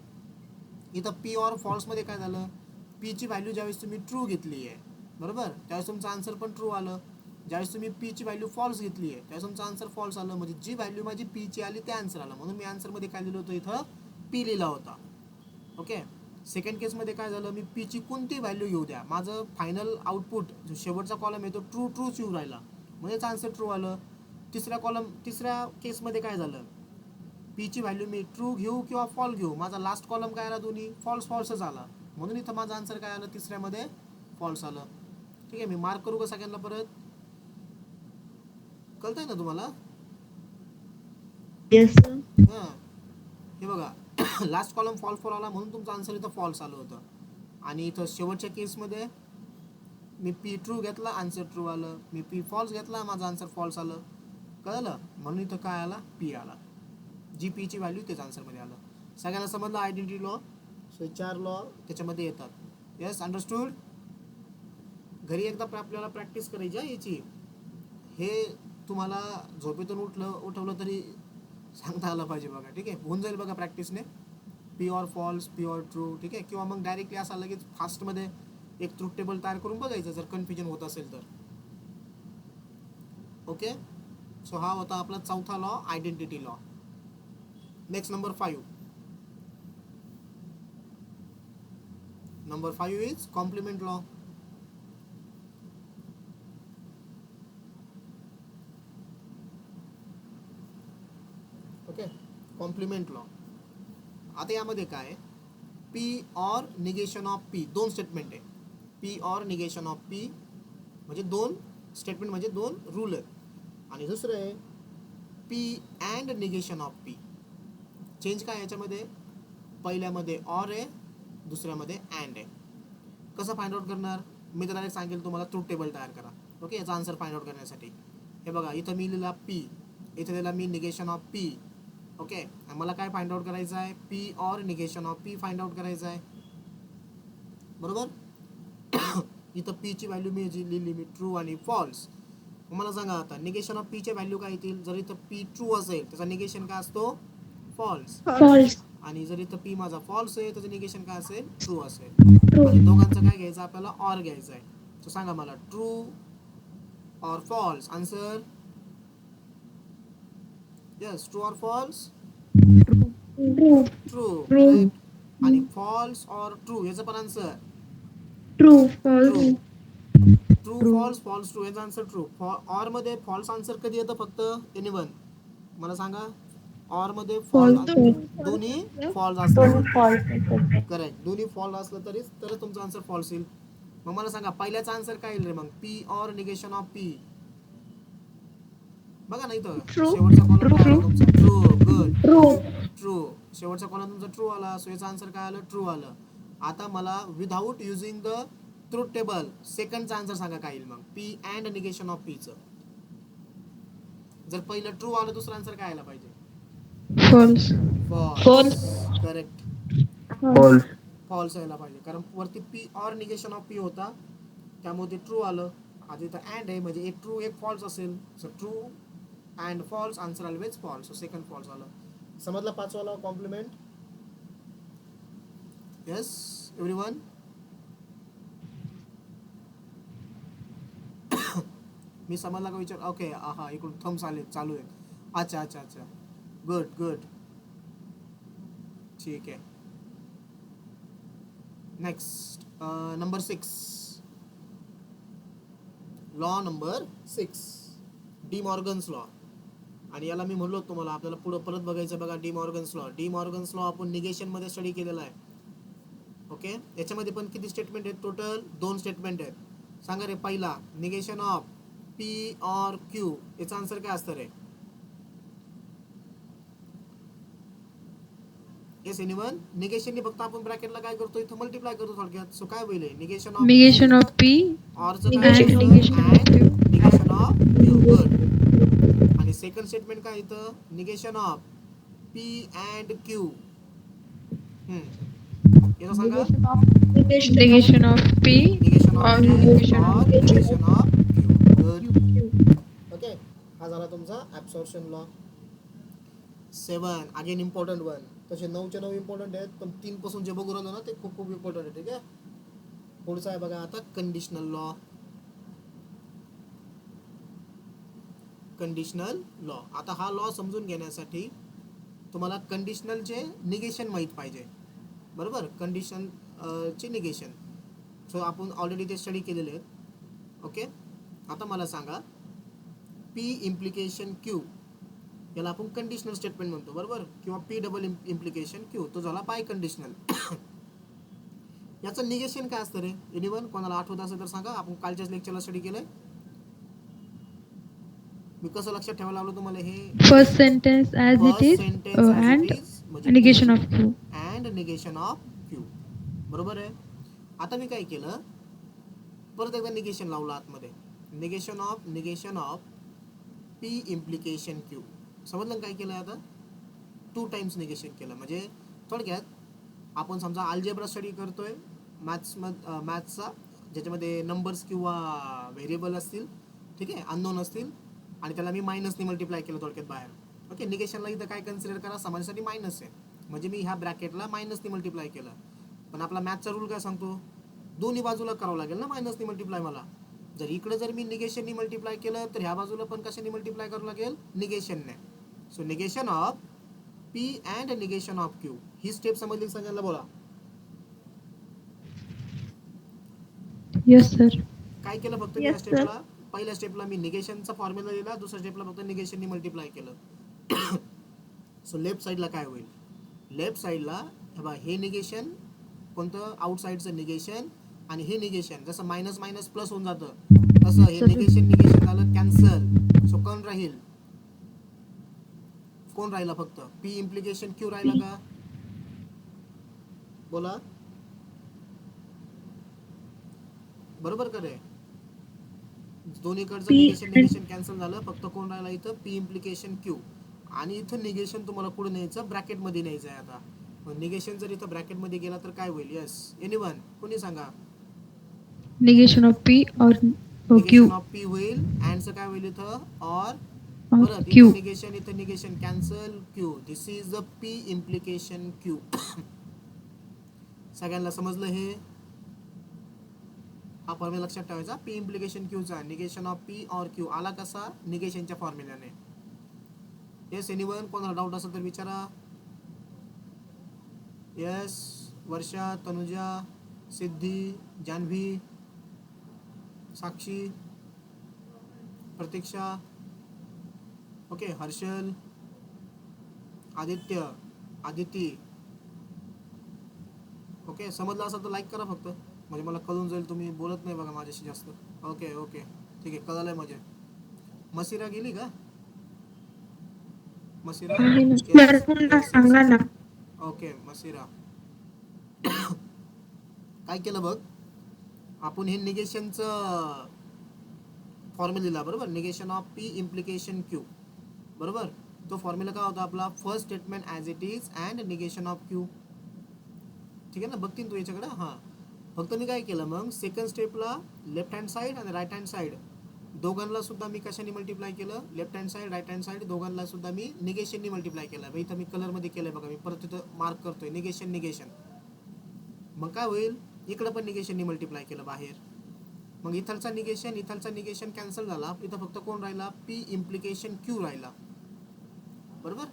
इथं पी ऑर फॉल्स मध्ये काय झालं, पी ची व्हॅल्यू ज्यावेळेस तुम्ही ट्रू घेतली आहे, बरोबर, त्यावेळेस तुमचं आन्सर पण ट्रू आलं. ज्यावेळेस तुम्ही पी ची व्हॅल्यू फॉल्स घेतली आहे त्यावेळेस तुमचं आन्सर फॉल्स आलं. म्हणजे जी व्हॅल्यू माझी पी ची आली ते आन्सर आलं, म्हणून मी आन्सर मध्ये काय लिहिलं होतं, इथं पी लिहिला होता. ओके. सेकंड केसमध्ये काय झालं, मी पी ची कोणती व्हॅल्यू घेऊ द्या, माझं फायनल आउटपुट जो शेवटचा कॉलम आहे तो ट्रू ट्रूच येऊ राहिला, म्हणजेच आन्सर ट्रू आलं. तिसऱ्या केसमध्ये काय झालं, पी ची व्हॅल्यू मी ट्रू घेऊ किंवा फॉल घेऊ, माझा लास्ट कॉलम काय आला, दोन्ही फॉल्स फॉल्सच आला, म्हणून इथं माझा आन्सर काय आलं, तिसऱ्यामध्ये फॉल्स आलं. ठीक आहे, मी मार्क करू का सगळ्यांना परत, कळतंय ना तुम्हाला. Yes, sir. हां, हे बघा लास्ट कॉलम फॉल्स फॉल आला म्हणून तुमचं आन्सर इथं फॉल्स आलं होतं. आणि इथं शेवटच्या केसमध्ये मी पी ट्रू घेतला आन्सर ट्रू आलं, मी पी फॉल्स घेतला माझा आन्सर फॉल्स आलं. कळलं, म्हणून इथं काय आला, पी आला. जी पी ची व्हॅल्यू तेच आन्सरमध्ये आलं. सगळ्यांना समजलं आयडेंटिटी लॉ. सो 4 लॉ त्याच्यामध्ये येतात. Yes, understood. घरी एकदा आपल्याला प्रॅक्टिस करायची आहे याची. हे तुम्हाला झोपेतून उठवलं तरी सांगता आलं पाहिजे बघा. ठीक आहे, होऊन जाईल बघा प्रॅक्टिसने. P or false, P or true. ठीक आहे, किंवा मग डायरेक्टली असा लगेच फास्टमध्ये एक ट्रूथ टेबल तयार करून बघायचं जर कन्फ्युजन होत असेल तर. ओके. सो हा होता आपला चौथा law, identity law. Next number 5. Number 5 is complement law. Okay, complement law. आता यामध्ये काय, P or negation of P, दोन स्टेटमेंट आहे. P or negation of P म्हणजे दोन स्टेटमेंट, म्हणजे दोन रूल आहेत. आणि दुसरं आहे P and negation of P. Change काय याच्यामध्ये, पहिल्यामध्ये ऑर आहे, दुसऱ्यामध्ये अँड आहे. कसं फाइंड आउट करणार, मी तर डायरेक्ट सांगेल तुम्हाला ट्रूथ टेबल तयार करा. ओके, याचा आन्सर फाइंड आउट करण्यासाठी. हे बघा, इथं मी लिहिला पी, इथं लिहिला मी निगेशन ऑफ पी. ओके, मला काय फाइंड आउट करायचं आहे, P or negation of P find out करायचं आहे, बरोबर. इथं पी ची व्हॅल्यू मी जी लिहिली मी ट्रू आणि फॉल्स. मला सांगा आता निगेशन ऑफ पी च्या व्हॅल्यू काय येतील. जर इथं पी ट्रू असेल त्याचा निगेशन काय असतो, फॉल्स. False. आणि जर इथं पी माझा फॉल्स आहे त्याचं निगेशन काय असेल, ट्रू असेल. True. आणि दोघांचं काय घ्यायचं आपल्याला, ऑर घ्यायचं आहे. तर सांगा मला true or false, answer. Yes, true or false, True. True, True. Correct. आणि फॉल्स ऑर ट्रू याचं पण answer True. True. False. True True. False false true याचा आन्सर ट्रू. ऑर मध्ये फॉल्स आन्सर कधी येतं फक्त, एनीवन मला सांगा. ऑर मध्ये False. दोन्ही फॉल्स असलं, False. करेक्ट, दोन्ही फॉल्स असलं तरच तुमचा आन्सर फॉल्स येईल. मग मला सांगा पहिल्याचा आन्सर काय येईल रे मग, P or negation of P. बघा ना इथं True. शेवटचा कॉलम काय आला True. तुमचा, ट्रू. Good, True. ट्रू. शेवटचा कॉलम तुमचा ट्रू आला, सो याचा आन्सर काय आलं, ट्रू आलं. आता मला without using the truth table सेकंडचा आन्सर सांगा काय येईल मग, पी अँड निगेशन ऑफ पीचं. जर पहिलं ट्रू आलं दुसरा आन्सर काय आला पाहिजे, False. False. Correct, False. False यायला पाहिजे, कारण वरती P or negation of P होता त्यामुळे ते ट्रू आलं. आता इथं अँड आहे म्हणजे एक ट्रू एक फॉल्स असेल, so true and false, answer always false, so second false आलं. समजलं पाचवाला कॉम्प्लिमेंट. Yes everyone. मी समजला का विचार, ओके. हा, इकडून थम्स आले, चालू आहे. अच्छा अच्छा अच्छा, गुड गुड. ठीक आहे. Next number 6. Law number 6, D Morgan's law. आणि याला मी म्हणलो तुम्हाला आपल्याला पुढे परत बघायचं बघा. D Morgan's law. De Morgan's law आपण निगेशन मध्ये स्टडी केलेला आहे. ओके, याच्यामध्ये पण किती स्टेटमेंट आहेत? टोटल 2 स्टेटमेंट आहेत. सांगा रे, पहिला negation of P or Q. याचा आन्सर काय असतं रे? Yes anyone? निगेशनने फक्त आपण ब्रॅकेटला काय करतो, इथं मल्टिप्लाय करतो थोडक्यात. सो काय होईल? Negation of Negation of P और and negation of Q. Negation of Q. Good. आणि सेकंड स्टेटमेंट काय इथं? Negation of P and Q. याचा सांगा. Negation of P negation of or P negation और of negation of Q. Good. Q. Okay, हा झाला तुमचा absorption law. 7 again important one. तसे 9च्या 9 इम्पॉर्टंट आहेत, पण 3 पासून जे बघू राहिलो ना ते खूप खूप इम्पॉर्टंट आहे. ठीक आहे. पुढचा आहे बघा आता कंडिशनल लॉ. Conditional law. आता हा लॉ समजून घेण्यासाठी तुम्हाला कंडिशनलचे निगेशन माहीत पाहिजे. बरोबर, कंडिशन चे निगेशन. सो आपण ऑलरेडी ते स्टडी केलेले आहेत. ओके, आता मला सांगा पी इम्प्लिकेशन क्यू, याला आपण कंडिशनल स्टेटमेंट म्हणतो. बरोबर, किंवा पी डबल इम्प्लिकेशन क्यू, तो झाला बाय कंडिशनल. याचं निगेशन काय असतं रे? एनीवन कोणाला आठवत असेल तर सांगा. आपण कालच्याच लेक्चरला स्टडी केलंय. मी कसं लक्षात ठेवायला लावलं तुम्हाला हे? First sentence as it first is sentence as and it is म्हणजे negation of Q. And negation of Q. बरोबर आहे. आता मी काय केलं, परत एकदा निगेशन लावलं आतमध्ये. Negation of P implication Q. समजलं काय केलं आता? 2 टाइम्स निगेशन केलं. म्हणजे थोडक्यात आपण समजा अल्जेब्रा स्टडी करतोय मॅथ्सचा, ज्याच्यामध्ये नंबर्स किंवा व्हेरिएबल असतील. ठीक आहे, अननोन असतील, आणि त्याला मी मायनसने मल्टिप्लाय केलं थोडक्यात बाहेर. ओके, निगेशनला इथं काय कन्सिडर करा, समाजासाठी मायनस आहे, म्हणजे मी ह्या ब्रॅकेटला मायनसने मल्टिप्लाय केलं. पण आपला मॅथचा रूल काय सांगतो? दोन्ही बाजूला करावं लागेल ना मायनसने मल्टिप्लाय मला. जर इकडे जर मी निगेशनने मल्टिप्लाय केलं तर ह्या बाजूला पण कशाने मल्टिप्लाय करावं लागेल? निगेशनने. So negation of P and negation of Q. ही स्टेप समजली सगळ्यांना? बोला. Yes, sir. काय केलं फक्त मी या स्टेपला, पहिल्या स्टेपला मी निगेशनचा फॉर्म्युला दिला, दुसऱ्या स्टेपला फक्त निगेशनने मल्टिप्लाय केलं. सो लेफ्ट साईडला काय होईल? लेफ्ट साईडला हे निगेशन कोणतं? आउटसाईडचं निगेशन. आणि हे निगेशन जसं मायनस मायनस प्लस होऊन जातं, तसं हे निगेशन झालं कॅन्सल. सो कोण राहील? कोण राहिला? फक्त पी इम्प्लिकेशन क्यू राहिला का? बोला. बरोबर करे? दोन्हीकडचं निगेशन कॅन्सल झालं, फक्त कोण राहिला इथं? P implication Q. आणि इथं निगेशन तुम्हाला पुढे न्यायचं, ब्रॅकेटमध्ये न्यायचं आहे. आता निगेशन जर इथं ब्रॅकेटमध्ये गेला तर काय होईल? येस एनीवन कोणी सांगा? Negation of P or Q. Negation of P होईल, अँडचं काय होईल इथं? और. परत Q. इथं negation cancel, Q. This is the P implication Q. सगळ्यांना समजलं हे? हा फॉर्म्युला लक्षात ठेवायचा. पी इम्प्लिकेशन क्यूचा negation of P or Q आला कसा? निगेशनच्या फॉर्म्युल्याने. येस एनीवन कोणाला डाऊट असेल तर विचारा. Yes, Varsha, Tanuja, Siddhi, Janhavi, Sakshi, Pratiksha, okay, Harshal, Aditya, Aditi. Okay, समजलं असेल तर लाईक करा फक्त, म्हणजे मला कळून जाईल. तुम्ही बोलत नाही बघा माझ्याशी जास्त. ओके ओके, ठीक आहे, कळालंय माझे. मसिरा गेली का? मसिरा सांगा ना. ओके, मसिरा. काय केलं बघ, आपण हे निगेशनचं फॉर्म्युला दिला. बरोबर, negation of P implication Q. बरोबर, तो फॉर्म्युला काय होता आपला? First statement as it is and negation of Q. ठीक आहे ना? बघतील तू याच्याकडे. हां, फक्त मी काय केलं मग, सेकंड स्टेपला लेफ्ट हँड साईड आणि राईट हँड साईड दोघांना सुद्धा मी कशाने मल्टिप्लाय केलं? Left hand side, right hand side दोघांना सुद्धा मी निगेशनने मल्टिप्लाय केलं. इथं मी कलरमध्ये केलंय बघा, मी परत तिथं मार्क करतोय निगेशन निगेशन. मग काय होईल? इकडं पण निगेशनने मल्टिप्लाय केलं बाहेर. मग इथलचा निगेशन कॅन्सल झाला. इथं फक्त कोण राहिला? पी इम्प्लिकेशन क्यू राहिला. बरोबर,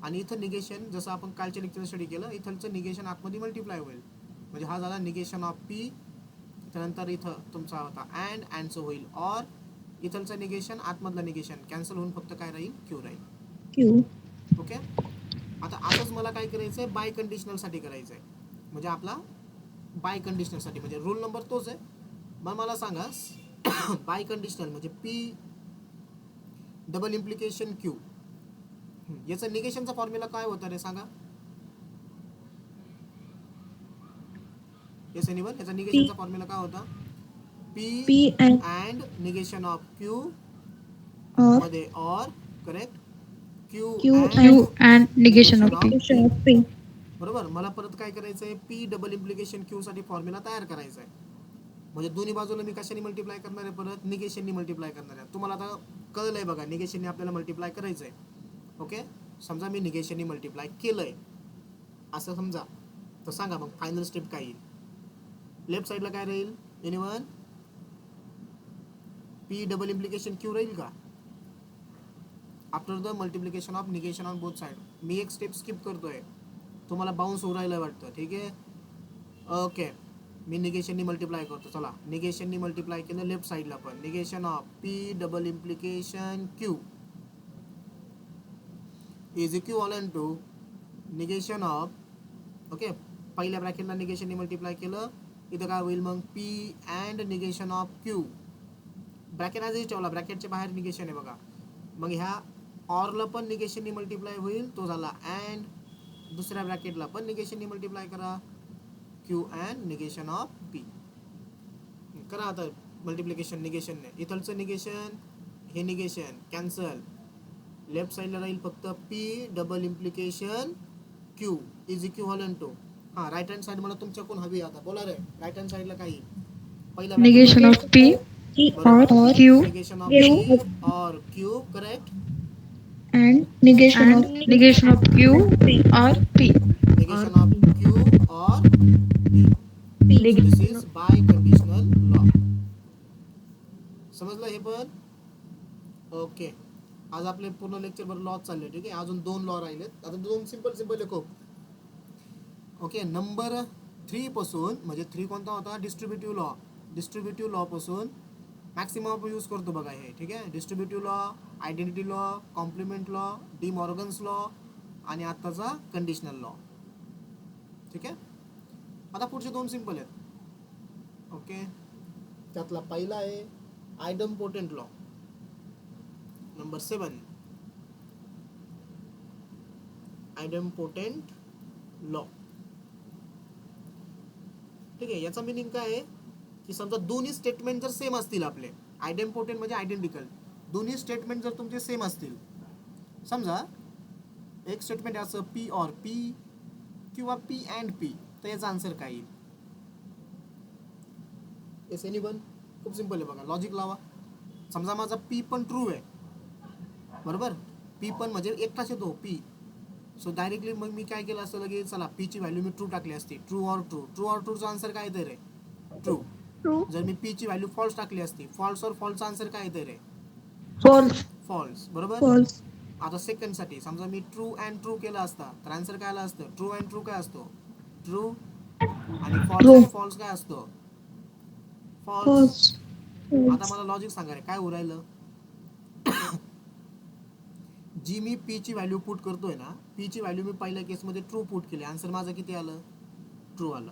आणि इथं निगेशन जसं आपण कालच्या लेक्चर स्टडी केलं, इथलचं निगेशन आतमध्ये मल्टिप्लाय होईल. म्हणजे हा झाला निगेशन ऑफ पी. त्यानंतर इथं तुमचा होता अँडचं होईल ऑर. इथलचं निगेशन आतमधलं निगेशन कॅन्सल होऊन फक्त काय राहील, क्यू राहील. Q. ओके. आता असंच मला काय करायचं आहे, बाय कंडिशनलसाठी करायचं आहे. म्हणजे आपला बाय कंडिशनलसाठी म्हणजे रूल नंबर तोच आहे. मग मला सांगा बाय कंडिशनल म्हणजे पी डबल इम्प्लिकेशन क्यू, याचं निगेशनचा फॉर्म्युला काय होता रे सांगा. येस एनिवन, याचा निगेशनचा फॉर्म्युला काय होता, P P and and negation of Q or मध्ये or correct Q Q and and and negation of negation P. Of negation of P. बरोबर. मला परत काय करायचं आहे, पी डबल इम्प्लिकेशन क्यू साठी फॉर्म्युला तयार करायचा आहे. म्हणजे दोन्ही बाजूला मी कशाने मल्टिप्लाय करणार आहे, परत निगेशननी मल्टिप्लाय करणार आहे. तुम्हाला आता कळलंय बघा, निगेशननी आपल्याला मल्टिप्लाय करायचं आहे. ओके. समजा मी निगेशननी मल्टिप्लाय केलंय असं समजा, तर सांगा मग फायनल स्टेप काय येईल. लेफ्ट साईडला काय राहील anyone, P double implication Q राहील का after the multiplication of negation on both side. मी एक स्टेप स्किप करतोय, तुम्हाला बाउन्स होऊ राहिलं वाटतं. ठीक आहे. ओके. मी निगेशननी मल्टिप्लाय करतो. चला निगेशननी मल्टिप्लाय केलं लेफ्ट साईडला पण, negation of P double implication Q is equivalent to negation of. Okay. पहिल्या ब्रॅकेटला निगेशननी मल्टिप्लाय केलं, इथं काय होईल मग, P and negation of Q. Bracket आजही ठेवला, ब्रॅकेटच्या बाहेर निगेशन आहे बघा. मग ह्या ऑरला पण निगेशननी मल्टिप्लाय होईल, तो झाला अँड. दुसऱ्या ब्रॅकेटला पण निगेशननी मल्टिप्लाय करा, Q and negation of P. करा आता मल्टिप्लिकेशन निगेशनने. इथलचं निगेशन, हे निगेशन कॅन्सल. लेफ्ट साईडला राहील फक्त P double implication Q is equivalent to. हां, राईट हँड साईड मला तुमच्याकडून हवी आता. बोला रे, राईट हँड साईडला काही पहिला Negation of P or Q negation of Q P or Q correct. and negation of and negation of Q or P. Negation of Q or P. This is biconditional law. समजलं हे पण. Okay. आज आपले पूर्ण लेक्चरभर law चालले. ठीक आहे. अजून 2 लॉ राहिलेत. आता 2 सिंपल खूप. ओके. नंबर 3 पासून, म्हणजे 3 कोणता होता, डिस्ट्रीब्युटिव्ह लॉ. डिस्ट्रीब्युटिव्ह लॉ पासून मॅक्सिमम यूज करतो बघा हे. ठीक आहे. Distributive law, identity law, complement law, De Morgan's law आणि आत्ताचा कंडिशनल लॉ. ठीक आहे. आता पुढचे 2 सिंपल आहेत. ओके. त्यातला पहिला आहे idempotent law. Number 7 idempotent law. ठीक आहे. याचा मिनिंग काय आहे की समजा दोन्ही स्टेटमेंट जर सेम असतील आपले, आयडम्पोटेंट म्हणजे आयडेंटिकल, दोन्ही स्टेटमेंट जर तुमचे सेम असतील, समजा एक स्टेटमेंट असं पी ऑर पी किंवा पी अँड पी, तर याचा आन्सर काय येईल. Yes anyone. खूप सिंपल आहे बघा, लॉजिक लावा. समजा माझा पी पण ट्रू आहे, बरोबर. पी पण म्हणजे एकटाच येतो पी. सो डायरेक्टली मग मी काय केलं असतं लगेच, चला पीची व्हॅल्यू मी ट्रू टाकली असती. True or true, true or ट्रूचा आन्सर काय येतं रे, ट्रू. true, जर मी पीची व्हॅल्यू फॉल्स टाकली असती, फॉल्स और फॉल्सचा आन्सर काय येतं रे, false, फॉल्स. बरोबर. false, आता सेकंडसाठी समजा मी ट्रू अँड ट्रू केला असता, तर आन्सर काय आला असतं, ट्रू अँड ट्रू काय असतो, ट्रू. आणि फॉल्स True. अँड फॉल्स काय असतो, फॉल्स. false, आता मला लॉजिक सांगा रे, काय उरायलं. जी मी पी ची व्हॅल्यू पुट करतोय ना, पी ची व्हॅल्यू मी पहिल्या केसमध्ये ट्रू पुट केली, आन्सर माझं किती आलं, ट्रू आलं.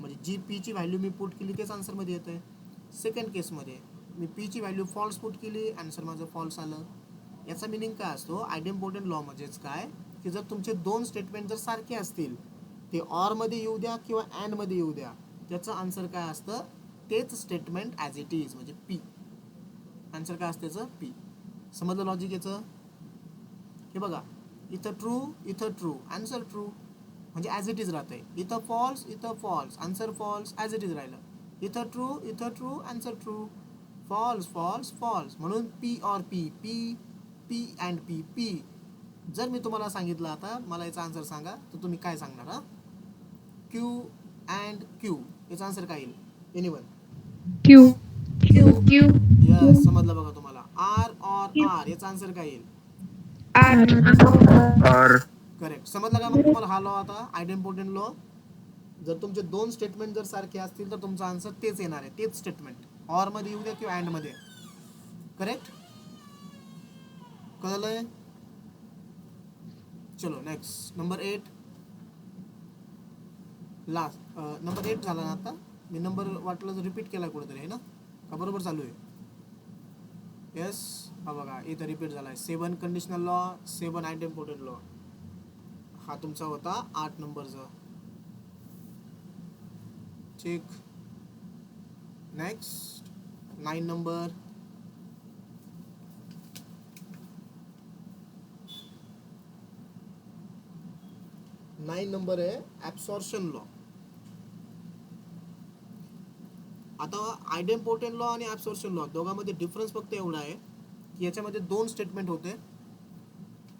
म्हणजे जी पी ची व्हॅल्यू मी पुट केली तेच आन्सरमध्ये येतं आहे. सेकंड केसमध्ये मी पी ची व्हॅल्यू फॉल्स पुट केली, आन्सर माझं फॉल्स आलं. याचा मिनिंग काय असतो, आयडेम्पोटेंट लॉ म्हणजेच काय की जर तुमचे 2 स्टेटमेंट जर सारखे असतील, ते ऑरमध्ये येऊ द्या किंवा अँडमध्ये येऊ द्या, त्याचं आन्सर काय असतं, तेच स्टेटमेंट ॲज इट इज म्हणजे पी. आन्सर काय असतं त्याचं, पी. समजलं लॉजिक याचं. हे बघा, इथं ट्रू, आन्सर ट्रू म्हणजे ॲज इट इज राहतंय. इथं false, answer false, as it is राहिलं. इथं ट्रू, आन्सर ट्रू. फॉल्स म्हणून P or P, P and P. जर मी तुम्हाला सांगितलं आता मला याचा आन्सर सांगा, तर तुम्ही काय सांगणार. हा, क्यू अँड क्यू, याचा आन्सर काय येईल एनीवन. Q. Q, यस, समजलं बघा तुम्हाला. आर ऑर आर, याचा आन्सर काय येईल, R. R. करेक्ट. समजलं का मग तुम्हाला हा लॉ आता आयडेम्पोर्टंट लॉ. जर तुमचे दोन स्टेटमेंट जर सारखे असतील तर तुमचा आन्सर तेच येणार आहे, तेच स्टेटमेंट. ऑर मध्ये येऊ द्या किंवा अँड मध्ये. करेक्ट. कळलंय. चलो नेक्स्ट नंबर 8. लास्ट नंबर 8 झाला ना आता. मी नंबर वाटलं तर रिपीट केला कुठेतरी आहे ना, का बरोबर चालू आहे. येस, हा बघा इथं रिपीट झालाय. 7 कंडिशनल लॉ, 7 आयडेम्पोर्टंट लॉ. हा तुमचा होता 8 नंबरचा. ठीक. Next 9 number. नंबर आहे ऍब्सॉर्प्शन लॉ. आता आयडेम्पोर्टंट लॉ आणि ऍब्सॉर्प्शन लॉ दोघांमध्ये डिफरन्स फक्त एवढा आहे की याच्यामध्ये 2 स्टेटमेंट होते.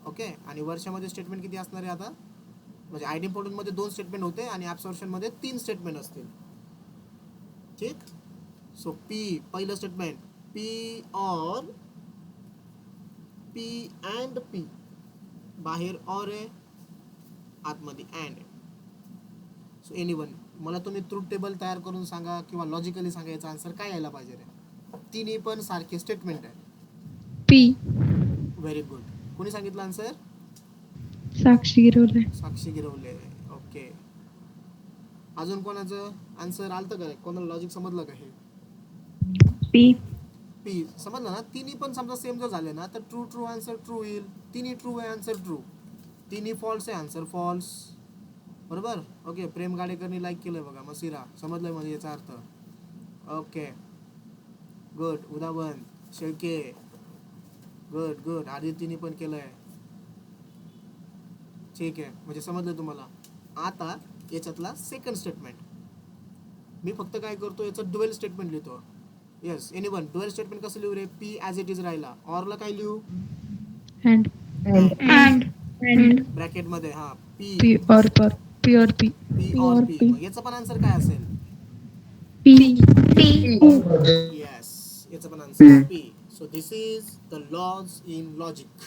ओके. आणि वर्षामध्ये स्टेटमेंट किती असणार आहे आता, म्हणजे आयडेम्पोर्टंट मध्ये 2 स्टेटमेंट होते आणि ऍब्सॉर्प्शन मध्ये 3 स्टेटमेंट असतील. ठीक. सो पी पहिलं statement, P or P and P. बाहेर और आहे, आतमध्ये अँड आहे. सो एनीवन, मला तुम्ही ट्रूथ टेबल तयार करून सांगा किंवा लॉजिकली सांगा याचा आन्सर काय यायला पाहिजे रे. तिन्ही पण सारखे स्टेटमेंट आहे. P. Very good. कोणी सांगितलं आन्सर? साक्षी गिरवले. साक्षी गिरवले. ओके. अजून कोणाचं आन्सर आलतं का? कोणाला लॉजिक समजलं का? हे P. पी समजलं ना. तिन्ही पण समजा सेम जर झाले ना तर ट्रू ट्रू आन्सर ट्रू येईल. तिन्ही ट्रू आहे आन्सर ट्रू, तिन्ही फॉल्स आहे आन्सर फॉल्स. बरोबर. ओके. प्रेम गाडेकरनी लाईक केलंय बघा. मसिरा समजलंय म्हणजे याचा अर्थ. Okay good. उदावन शेळके गुड गुड. आदितीने पण केलंय. ठीक आहे, म्हणजे समजलं तुम्हाला. आता याच्यातला सेकंड स्टेटमेंट मी फक्त काय करतो, याचं ड्युएल स्टेटमेंट लिहितो. येस एनीवन, ड्युएल स्टेटमेंट कसं लिहू रे? पी ॲज इट इज राहिला. ऑरला काय लिहू? And. And. ब्रॅकेट मध्ये. हा P P or per. P or P. P or P. याचं पण आन्सर काय असेल? P. येस, याचं पण आन्सर P. So this is the laws in logic.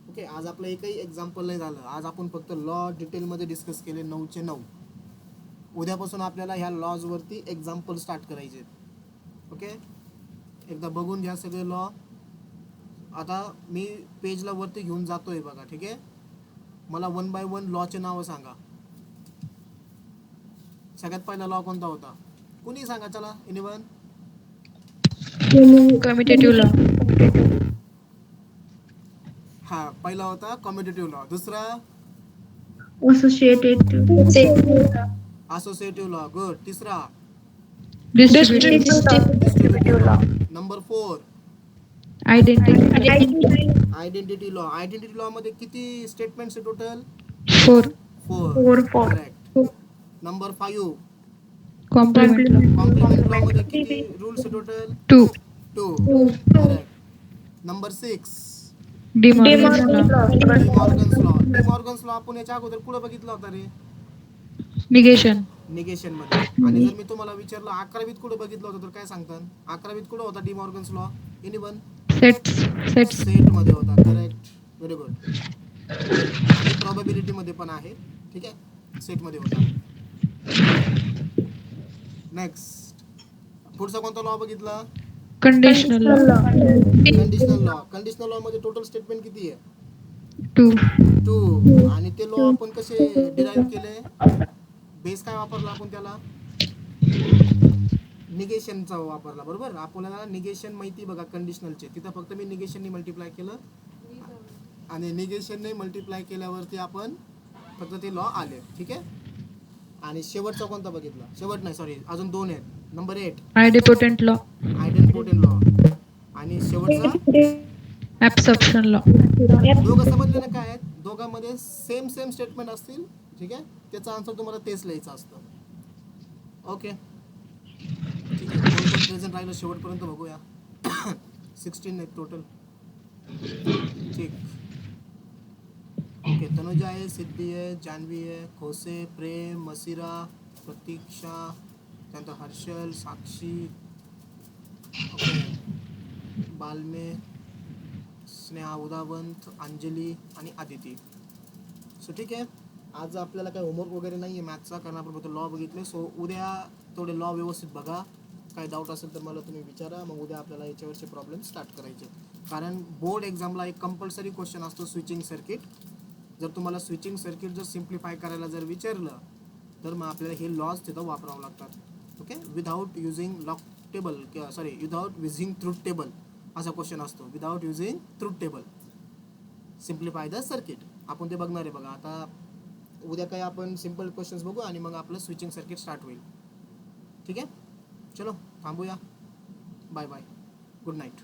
Okay. आज आपलं एकही एक्झाम्पल नाही झालं. आज आपण फक्त लॉ डिटेलमध्ये डिस्कस केले 9चे 9. उद्यापासून आपल्याला ह्या लॉज वरती एक्झाम्पल स्टार्ट करायचे. ओके. एकदा बघून घ्या सगळे लॉ. आता मी पेजला वरती घेऊन जातोय बघा. ठीक आहे. मला 1 बाय 1 लॉचे नावं सांगा. सगळ्यात पहिला लॉ कोणता होता? कुणी सांगा. चला एनीवन. Commutative law. हा पहिला होता कम्युटेटिव्ह लॉ. दुसरा असोसिएटिव्ह लॉ. गुड. तिसरा distributive law. Number 4 Identity. Identity law. Identity law मध्ये किती स्टेटमेंट्स आहे total? 4. 4. Correct. Number 5 Complement law. Complement law मध्ये किती रूल्स आहे total? 2. 2. Correct. Number 6 De Morgan's law. De Morgan's law. De Morgan's law आपण याच्या अगोदर कुठं बघितला होता रे? Negation. निगेशन मध्ये. आणि जर मी तुम्हाला विचारलं 11वीत कुठं बघितलं होतं तर काय सांगतात? 11वीत कुठं होता De Morgan's law? Anyone? Sets. Set मध्ये होता. करेक्ट. Very good. आणि प्रोबॅबिलिटी मध्ये पण आहे. ठीक आहे. सेट मध्ये होता. नेक्स्ट पुढचा कोणता लॉ बघितला? Conditional law. Conditional law. Conditional law मध्ये टोटल स्टेटमेंट किती आहे? 2. 2. आणि ते लॉ आपण कसे डिराईव्ह केले? बेस काय वापरला आपण त्याला? निगेशनचा वापरला. बरोबर. आपल्याला निगेशन माहिती बघा कंडिशनलचे. तिथं फक्त मी निगेशनने मल्टिप्लाय केलं आणि निगेशनने मल्टिप्लाय केल्यावरती आपण फक्त ते लॉ आले. ठीक आहे. आणि शेवटचा कोणता बघितला? शेवट नाही, सॉरी, अजून 2 आहेत. Number 8 Idempotent law. आयडेम्पोर्टंट लॉ. आणि शेवटचा Absorption law. दोघं समजले ना काय आहेत? दोघांमध्ये सेम स्टेटमेंट असतील. ठीक आहे. त्याचा आन्सर तुम्हाला तेच लिहायचं असतं. ओके. ठीक आहे. कोण प्रेझेंट राहिलं शेवटपर्यंत बघूया. 16 आहेत टोटल. ठीक. ओके. तनुजा आहे, सिद्धी आहे, जान्हवी आहे, खोसे, प्रेम, मसिरा, प्रतीक्षा, त्यानंतर हर्षल, साक्षी, ओके, बालमे, स्नेहा, उदावंत, अंजली आणि आदिती. सो ठीक आहे, आज आपल्याला काही होमवर्क वगैरे नाही आहे मॅथचा, कारण आपण फक्त लॉ बघितले. सो उद्या थोडे लॉ व्यवस्थित बघा. काही डाऊट असेल तर मला तुम्ही विचारा. मग उद्या आपल्याला याच्यावरचे प्रॉब्लेम स्टार्ट करायचे. कारण बोर्ड एक्झामला एक कंपल्सरी क्वेश्चन असतो स्विचिंग सर्किट. जर तुम्हाला स्विचिंग सर्किट जर सिम्प्लिफाय करायला जर विचारलं तर मग आपल्याला हे लॉज तिथं वापरावं लागतात. Okay, without using log table किंवा विदाऊट युझिंग ट्रूथ टेबल असा क्वेश्चन असतो. Without using truth table simplify the circuit आपण ते बघणार आहे बघा. आता उद्या काही आपण सिम्पल क्वेश्चन्स बघू आणि मग आपलं स्विचिंग सर्किट स्टार्ट होईल. ठीक आहे, चलो थांबूया. Bye bye, good night.